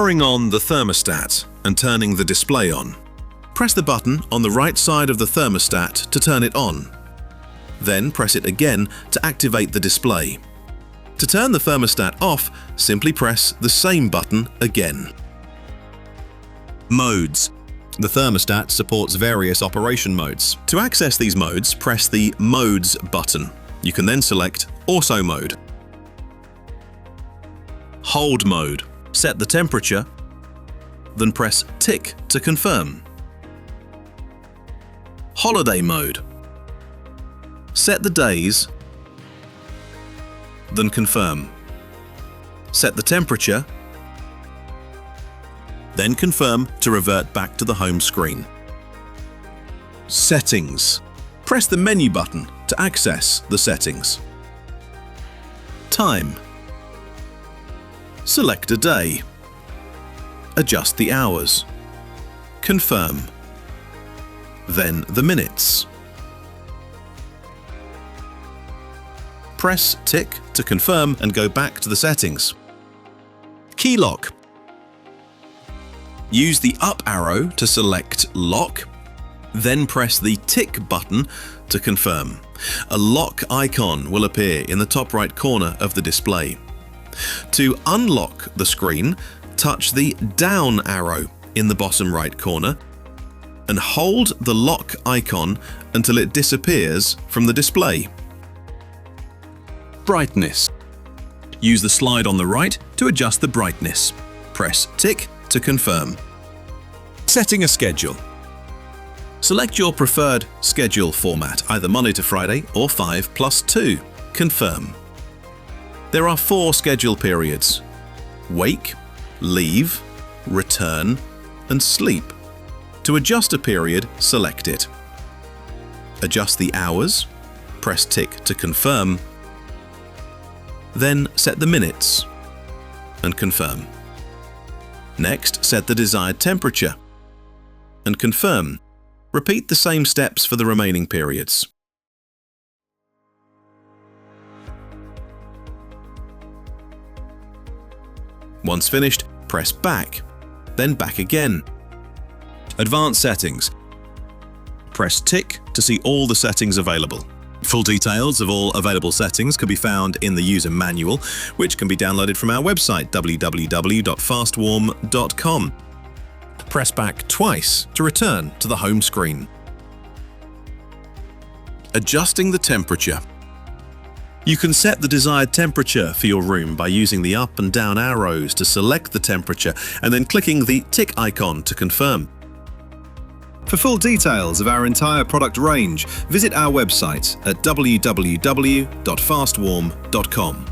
powering on the thermostat and turning the display on. Press the button on the right side of the thermostat to turn it on. Then press it again to activate the display. To turn the thermostat off, simply press the same button again. Modes. The thermostat supports various operation modes. To access these modes, press the Modes button. You can then select Auto Mode. Hold Mode. Set the temperature, then press Tick to confirm. Holiday Mode. Set the days, then confirm. Set the temperature, then confirm to revert back to the home screen. Settings. Press the menu button to access the settings. Time. Select a day. Adjust the hours. Confirm. Then the minutes. Press Tick to confirm and go back to the settings. Key lock. Use the up arrow to select Lock, then press the Tick button to confirm. A lock icon will appear in the top right corner of the display. To unlock the screen, touch the down arrow in the bottom right corner and hold the lock icon until it disappears from the display. Brightness. Use the slide on the right to adjust the brightness. Press Tick to confirm. Setting a schedule. Select your preferred schedule format, either Monday to Friday or 5+2. Confirm. There are 4 schedule periods: wake, leave, return, and sleep. To adjust a period, select it. Adjust the hours, press Tick to confirm, then set the minutes and confirm. Next, set the desired temperature and confirm. Repeat the same steps for the remaining periods. Once finished, press back, then back again. Advanced settings. Press Tick to see all the settings available. Full details of all available settings can be found in the user manual, which can be downloaded from our website www.fastwarm.com. Press back twice to return to the home screen. Adjusting the temperature. You can set the desired temperature for your room by using the up and down arrows to select the temperature and then clicking the tick icon to confirm. For full details of our entire product range, visit our website at www.fastwarm.com.